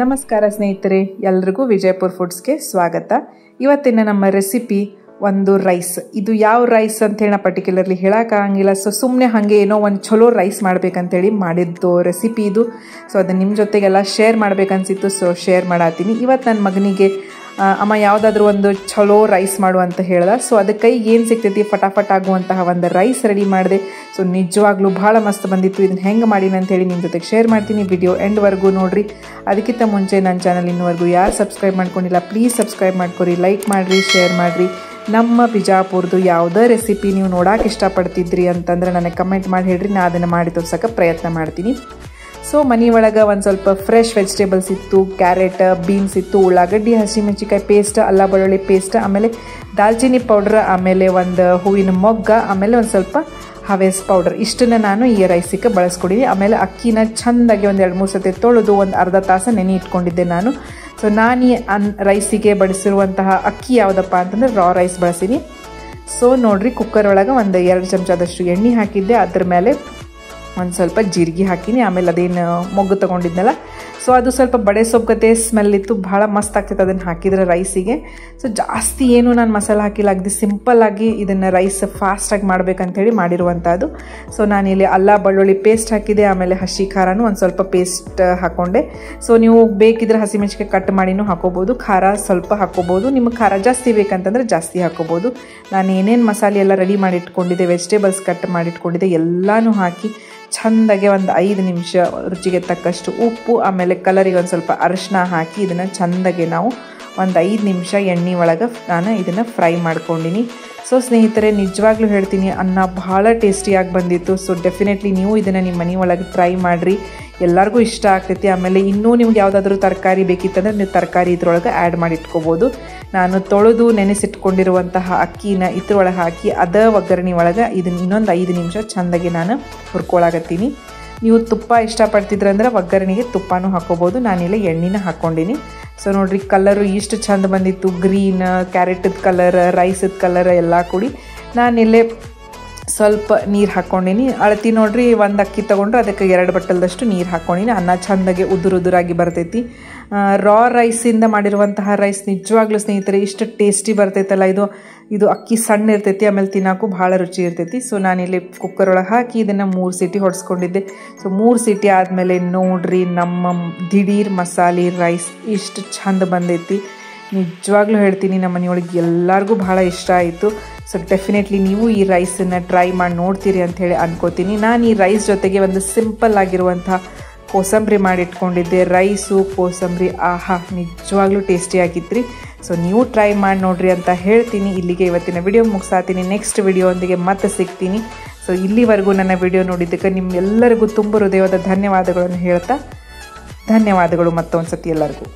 ನಮಸ್ಕಾರ ಸ್ನೇಹಿತರೆ, ಎಲ್ಲರಿಗೂ ವಿಜಯಪುರ ಫುಡ್ಸ್ಗೆ ಸ್ವಾಗತ. ಇವತ್ತಿನ ನಮ್ಮ ರೆಸಿಪಿ ಒಂದು ರೈಸ್. ಇದು ಯಾವ ರೈಸ್ ಅಂತೇಳಿ ನಾ ಪರ್ಟಿಕ್ಯುಲರ್ಲಿ ಹೇಳೋಕ್ಕಾಗಂಗಿಲ್ಲ. ಸುಮ್ಮನೆ ಹಾಗೆ ಏನೋ ಒಂದು ಚಲೋ ರೈಸ್ ಮಾಡ್ಬೇಕಂತೇಳಿ ಮಾಡಿದ್ದು ರೆಸಿಪಿ ಇದು. ಅದನ್ನು ನಿಮ್ಮ ಜೊತೆಗೆಲ್ಲ ಶೇರ್ ಮಾಡ್ಬೇಕನ್ಸಿತ್ತು, ಶೇರ್ ಮಾಡತ್ತೀನಿ. ಇವತ್ತು ನನ್ನ ಮಗನಿಗೆ ಅಮ್ಮ ಯಾವುದಾದ್ರೂ ಒಂದು ಚಲೋ ರೈಸ್ ಮಾಡು ಅಂತ ಹೇಳ್ದೆ. ಅದಕ್ಕೆ ಏನು ಸಿಗ್ತೈತಿ ಫಟಾಫಟ್ ಆಗುವಂತಹ ಒಂದು ರೈಸ್ ರೆಡಿ ಮಾಡಿದೆ. ನಿಜವಾಗ್ಲೂ ಭಾಳ ಮಸ್ತ್ ಬಂದಿತ್ತು. ಇದನ್ನು ಹೆಂಗೆ ಮಾಡೀನಿ ಅಂತೇಳಿ ನಿಮ್ಮ ಜೊತೆಗೆ ಶೇರ್ ಮಾಡ್ತೀನಿ. ವಿಡಿಯೋ ಎಂಡ್ವರೆಗೂ ನೋಡಿರಿ. ಅದಕ್ಕಿಂತ ಮುಂಚೆ ನನ್ನ ಚಾನಲ್ ಇನ್ನೂವರೆಗೂ ಯಾರು ಸಬ್ಸ್ಕ್ರೈಬ್ ಮಾಡ್ಕೊಂಡಿಲ್ಲ ಪ್ಲೀಸ್ ಸಬ್ಸ್ಕ್ರೈಬ್ ಮಾಡ್ಕೊರಿ, ಲೈಕ್ ಮಾಡಿರಿ, ಶೇರ್ ಮಾಡಿರಿ. ನಮ್ಮ ಬಿಜಾಪುರದು ಯಾವುದೇ ರೆಸಿಪಿ ನೀವು ನೋಡೋಕೆ ಇಷ್ಟಪಡ್ತಿದ್ರಿ ಅಂತಂದ್ರೆ ನನಗೆ ಕಮೆಂಟ್ ಮಾಡಿ ಹೇಳ್ರಿ, ನಾನು ಅದನ್ನು ಮಾಡಿ ತೋರ್ಸೋಕೆ ಪ್ರಯತ್ನ ಮಾಡ್ತೀನಿ. ಮನೆ ಒಳಗೆ ಒಂದು ಸ್ವಲ್ಪ ಫ್ರೆಶ್ ವೆಜಿಟೇಬಲ್ಸ್ ಇತ್ತು. ಕ್ಯಾರೆಟ್, ಬೀನ್ಸ್ ಇತ್ತು, ಉಳ್ಳಾಗಡ್ಡಿ, ಹಸಿಮೆಣಸಿಕಾಯಿ ಪೇಸ್ಟ್, ಅಲ್ಲ ಬೆಳ್ಳುಳ್ಳಿ ಪೇಸ್ಟ್, ಆಮೇಲೆ ದಾಲ್ಚಿನ್ನಿ ಪೌಡ್ರ್, ಆಮೇಲೆ ಒಂದು ಹೂವಿನ ಮೊಗ್ಗ, ಆಮೇಲೆ ಒಂದು ಸ್ವಲ್ಪ ಹವೇಸ್ ಪೌಡರ್. ಇಷ್ಟನ್ನು ನಾನು ಈ ರೈಸಿಗೆ ಬಳಸ್ಕೊಡೀನಿ. ಆಮೇಲೆ ಅಕ್ಕಿನ ಚೆಂದಾಗಿ ಒಂದು 2-3 ಸತಿ ತೊಳೆದು ಒಂದು ಅರ್ಧ ತಾಸು ನೆನೆ ಇಟ್ಕೊಂಡಿದ್ದೆ ನಾನು. ನಾನು ಈ ರೈಸಿಗೆ ಬಳಸಿರುವಂತಹ ಅಕ್ಕಿ ಯಾವುದಪ್ಪ ಅಂತಂದ್ರೆ ರಾ ರೈಸ್ ಬಳಸೀನಿ. ನೋಡಿರಿ, ಕುಕ್ಕರ್ ಒಳಗೆ ಒಂದು 2 ಚಮಚದಷ್ಟು ಎಣ್ಣೆ ಹಾಕಿದ್ದೆ. ಅದ್ರ ಮೇಲೆ ಒಂದು ಸ್ವಲ್ಪ ಜೀರಿಗೆ ಹಾಕಿನಿ. ಆಮೇಲೆ ಅದೇನು ಮೊಗ್ಗು ತೊಗೊಂಡಿದ್ನಲ್ಲ, ಅದು ಸ್ವಲ್ಪ ಬಡೆ ಸೊಪ್ಪು ಸ್ಮೆಲ್ ಇತ್ತು, ಭಾಳ ಮಸ್ತ್ ಆಗ್ತೈತೆ ಅದನ್ನು ಹಾಕಿದ್ರೆ ರೈಸಿಗೆ. ಜಾಸ್ತಿ ಏನು ನಾನು ಮಸಾಲೆ ಹಾಕಿಲ್ಲ, ಅಗದಿ ಸಿಂಪಲ್ಲಾಗಿ ಇದನ್ನು ರೈಸ್ ಫಾಸ್ಟಾಗಿ ಮಾಡ್ಬೇಕಂತೇಳಿ ಮಾಡಿರುವಂಥದ್ದು. ನಾನಿಲ್ಲಿ ಅಲ್ಲ ಬೆಳ್ಳುಳ್ಳಿ ಪೇಸ್ಟ್ ಹಾಕಿದೆ. ಆಮೇಲೆ ಹಸಿ ಖಾರನೂ ಒಂದು ಸ್ವಲ್ಪ ಪೇಸ್ಟ್ ಹಾಕ್ಕೊಂಡೆ. ನೀವು ಬೇಕಿದ್ರೆ ಹಸಿಮೆಣಸಿಕಾಯಿ ಕಟ್ ಮಾಡಿನೂ ಹಾಕೋಬೋದು, ಖಾರ ಸ್ವಲ್ಪ ಹಾಕೋಬೋದು. ನಿಮಗೆ ಖಾರ ಜಾಸ್ತಿ ಬೇಕಂತಂದ್ರೆ ಜಾಸ್ತಿ ಹಾಕೋಬೋದು. ನಾನು ಏನೇನು ಮಸಾಲೆ ಎಲ್ಲ ರೆಡಿ ಮಾಡಿ ಇಟ್ಕೊಂಡಿದ್ದೆ, ವೆಜಿಟೇಬಲ್ಸ್ ಕಟ್ ಮಾಡಿ ಇಟ್ಕೊಂಡಿದ್ದೆ, ಎಲ್ಲನೂ ಹಾಕಿ ಚೆಂದಾಗೆ ಒಂದು 5 ನಿಮಿಷ ರುಚಿಗೆ ತಕ್ಕಷ್ಟು ಉಪ್ಪು, ಆಮೇಲೆ ಕಲರಿಗೆ ಒಂದು ಸ್ವಲ್ಪ ಅರಿಶಿನ ಹಾಕಿ ಇದನ್ನು ಚೆಂದಾಗೆ ನಾವು ಒಂದು 5 ನಿಮಿಷ ಎಣ್ಣೆ ಒಳಗೆ ನಾನು ಇದನ್ನು ಫ್ರೈ ಮಾಡ್ಕೊಂಡಿನಿ. ಸ್ನೇಹಿತರೆ, ನಿಜವಾಗ್ಲೂ ಹೇಳ್ತೀನಿ, ಅನ್ನ ಭಾಳ ಟೇಸ್ಟಿಯಾಗಿ ಬಂದಿತ್ತು. ಡೆಫಿನೆಟ್ಲಿ ನೀವು ಇದನ್ನು ನಿಮ್ಮ ಮನೆ ಒಳಗೆ ಟ್ರೈ ಮಾಡಿರಿ, ಎಲ್ಲರಿಗೂ ಇಷ್ಟ ಆಗ್ತೈತಿ. ಆಮೇಲೆ ಇನ್ನೂ ನಿಮ್ಗೆ ಯಾವುದಾದ್ರೂ ತರಕಾರಿ ಬೇಕಿತ್ತಂದ್ರೆ ನೀವು ತರಕಾರಿ ಇದ್ರೊಳಗೆ ಆ್ಯಡ್ ಮಾಡಿ ಇಟ್ಕೋಬೋದು. ನಾನು ತೊಳೆದು ನೆನೆಸಿಟ್ಕೊಂಡಿರುವಂತಹ ಅಕ್ಕಿನ ಇದ್ರೊಳಗೆ ಹಾಕಿ ಅದ ಒಗ್ಗರಣೆ ಒಳಗೆ ಇದನ್ನು ಇನ್ನೊಂದು 5 ನಿಮಿಷ ಚೆಂದಾಗಿ ನಾನು ಹುರ್ಕೊಳಕತ್ತೀನಿ. ನೀವು ತುಪ್ಪ ಇಷ್ಟಪಡ್ತಿದ್ರಂದ್ರೆ ಒಗ್ಗರಣೆಗೆ ತುಪ್ಪನೂ ಹಾಕೋಬೋದು. ನಾನಿಲ್ಲಿ ಎಣ್ಣೆನ ಹಾಕ್ಕೊಂಡಿನಿ. ನೋಡಿರಿ, ಕಲರು ಇಷ್ಟು ಚಂದ ಬಂದಿತ್ತು. ಗ್ರೀನ್, ಕ್ಯಾರೆಟದ ಕಲರ್, ರೈಸದ ಕಲರ್ ಎಲ್ಲ ಕೂಡಿ ನಾನಿಲ್ಲೇ ಸ್ವಲ್ಪ ನೀರು ಹಾಕ್ಕೊಂಡಿನಿ. ಅಳತಿ ನೋಡಿರಿ, ಒಂದು ಅಕ್ಕಿ ತೊಗೊಂಡ್ರೆ ಅದಕ್ಕೆ 2 ಬಟ್ಟಲ್ದಷ್ಟು ನೀರು ಹಾಕ್ಕೊಂಡಿನಿ. ಅನ್ನ ಚೆಂದಾಗೆ ಉದುರಾಗಿ ಬರ್ತೈತಿ. ರಾ ರೈಸಿಂದ ಮಾಡಿರುವಂತಹ ರೈಸ್ ನಿಜವಾಗ್ಲೂ ಸ್ನೇಹಿತರೆ ಇಷ್ಟು ಟೇಸ್ಟಿ ಬರ್ತೈತಲ್ಲ. ಇದು ಅಕ್ಕಿ ಸಣ್ಣ ಇರ್ತೈತಿ, ಆಮೇಲೆ ತಿನ್ನೋಕ್ಕೂ ಭಾಳ ರುಚಿ ಇರ್ತೈತಿ. ನಾನಿಲ್ಲಿ ಕುಕ್ಕರ್ ಒಳಗೆ ಹಾಕಿ ಇದನ್ನು 3 ಸೀಟಿ ಹೊಡೆಸ್ಕೊಂಡಿದ್ದೆ. 3 ಸೀಟಿ ಆದಮೇಲೆ ನೋಡ್ರಿ, ನಮ್ಮ ದಿಢೀರ್ ಮಸಾಲೆ ರೈಸ್ ಇಷ್ಟು ಚಂದ ಬಂದೈತಿ. ನಿಜವಾಗ್ಲೂ ಹೇಳ್ತೀನಿ, ನಮ್ಮ ಮನೆಯೊಳಗೆ ಎಲ್ಲರಿಗೂ ಭಾಳ ಇಷ್ಟ ಆಯಿತು. ಡೆಫಿನೆಟ್ಲಿ ನೀವು ಈ ರೈಸನ್ನು ಟ್ರೈ ಮಾಡಿ ನೋಡ್ತೀರಿ ಅಂಥೇಳಿ ಅನ್ಕೋತೀನಿ. ನಾನು ಈ ರೈಸ್ ಜೊತೆಗೆ ಒಂದು ಸಿಂಪಲ್ ಆಗಿರುವಂಥ ಕೋಸಂಬರಿ ಮಾಡಿಟ್ಕೊಂಡಿದ್ದೆ. ರೈಸು ಕೋಸಂಬರಿ ಆಹಾ ನಿಜವಾಗ್ಲೂ ಟೇಸ್ಟಿಯಾಗಿತ್ತು. ನೀವು ಟ್ರೈ ಮಾಡಿ ನೋಡ್ರಿ ಅಂತ ಹೇಳ್ತೀನಿ. ಇಲ್ಲಿಗೆ ಇವತ್ತಿನ ವಿಡಿಯೋ ಮುಗಿಸಾತೀನಿ. ನೆಕ್ಸ್ಟ್ ವಿಡಿಯೋದೊಂದಿಗೆ ಮತ್ತೆ ಸಿಗ್ತೀನಿ. ಇಲ್ಲಿವರೆಗೂ ನನ್ನ ವಿಡಿಯೋ ನೋಡಿದ್ದಕ್ಕೆ ನಿಮ್ಮೆಲ್ಲರಿಗೂ ತುಂಬ ಹೃದಯವಾದ ಧನ್ಯವಾದಗಳನ್ನು ಹೇಳ್ತಾ, ಧನ್ಯವಾದಗಳು ಮತ್ತೊಂದು ಸತಿ ಎಲ್ಲರಿಗೂ.